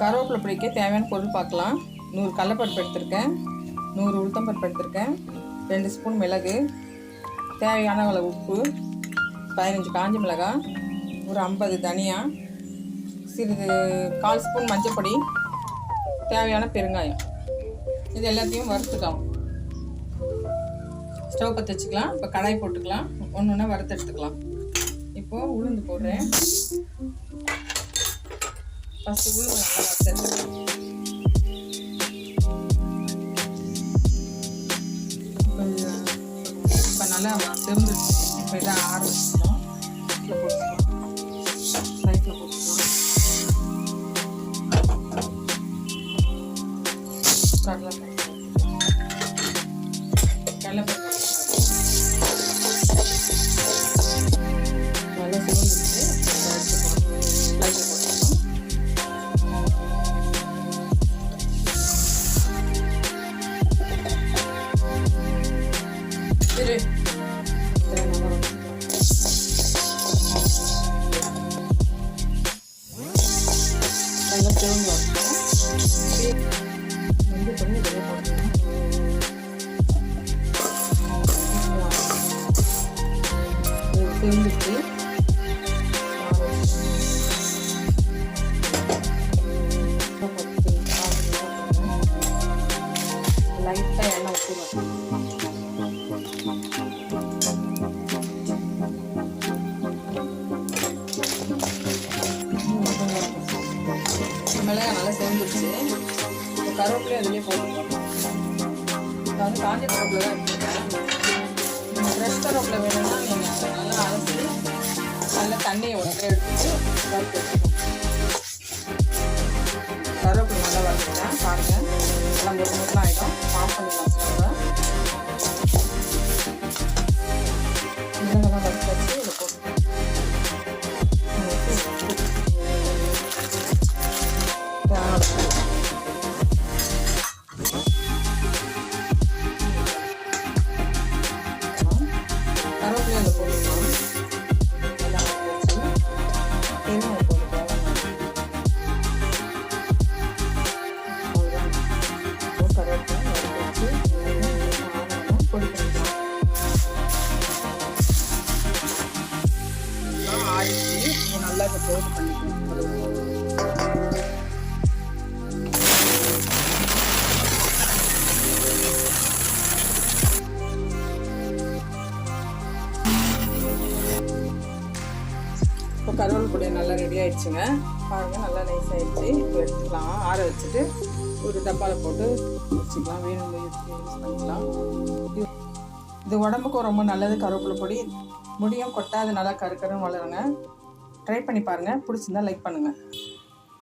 கருவேப்பிலை பொடிக்க தேவையான பொருள் பார்க்கலாம். 100 கடலைப்பருப்பு எடுத்திருக்கேன், 100 உளுத்தம்பருப்பு எடுத்திருக்கேன், 2 ஸ்பூன் மிளகு, தேவையான அளவு உப்பு, 15 காஞ்ச மிளகாய், ஒரு 50 தனியா, சிறிது 1/4 ஸ்பூன் மஞ்சள், தேவையான பெருங்காயம். இது எல்லாத்தையும் வறுத்துக்கலாம். ஸ்டவ் பற்ற வச்சுக்கலாம். இப்போ கடாய் போட்டுக்கலாம். ஒன்று ஒன்றா வறுத்து எடுத்துக்கலாம். இப்போது உளுந்து போடுறேன். ஃபஸ்ட்டு உளுந்து நல்லா வறுத்து எடுத்துக்கலாம். இப்போ நல்லா செவந்துருச்சு. இப்போ இதை ஆற வச்சுக்கலாம். இதில் போட்டுக்கலாம், சைட்டில் போட்டுக்கலாம். கடலைப்பருப்பு நல்லா சிவந்துச்சு. லைட்டில் போட்டுக்கலாம். சரி, நல்லா சிவந்து வரணும். வந்து கொஞ்சம் வெளியே போட்டுக்கலாம். செஞ்சுட்டு லைட்டாக எண்ணெய் ஊற்றிடுவேன். மிளகாய் நல்லா செஞ்சிருச்சு. கருவேப்பிலையும் அதிலே போட்டுருக்கோம். இப்போ வந்து காஞ்ச கருவேப்பிலை தான் எடுத்துருக்கேன். ஃப்ரெஷ் கருவேப்பிலை வேணும்னா நீங்கள் நல்லா அரைச்சி நல்லா தண்ணியை உடனே எடுத்துட்டு வறுத்து எடுத்துக்கணும். கருவேப்பிலை நல்லா வறுத்துட்டேன் பாருங்கள். நல்லா முருங்கெல்லாம் ஆகிடும். ஆஃப் பண்ணிக்கலாம் ஸ்டவ்வை. இதெல்லாம் வறுத்து வச்சு இதில் போட்டுக்கலாம். கருவேப்பிலை அதில் போட்டுக்கலாம். எல்லாம் வச்சு தேங்காய் போட்டுக்கலாம். கருவேப்பிலை வறுத்து வச்சு பொடி பண்ணிக்கலாம். ஆயிடுச்சு. நல்லா இதை போட்டு பண்ணிக்கலாம். இப்போ கருவேப்பிலை பொடி நல்லா ரெடி ஆயிடுச்சுங்க. பாருங்கள், நல்லா நைஸ் ஆகிடுச்சு. இப்போ எடுத்துக்கலாம். ஆற வச்சுட்டு ஒரு டப்பாவில் போட்டு வச்சுக்கலாம். வேணும் யூஸ் பண்ணிக்கலாம். இது உடம்புக்கும் ரொம்ப நல்லது. கருவேப்பிலை பொடி முடியும் கொட்டாது, நல்லா கருக்கருன்னு வளருங்க. ட்ரை பண்ணி பாருங்கள். பிடிச்சிருந்தா லைக் பண்ணுங்கள்.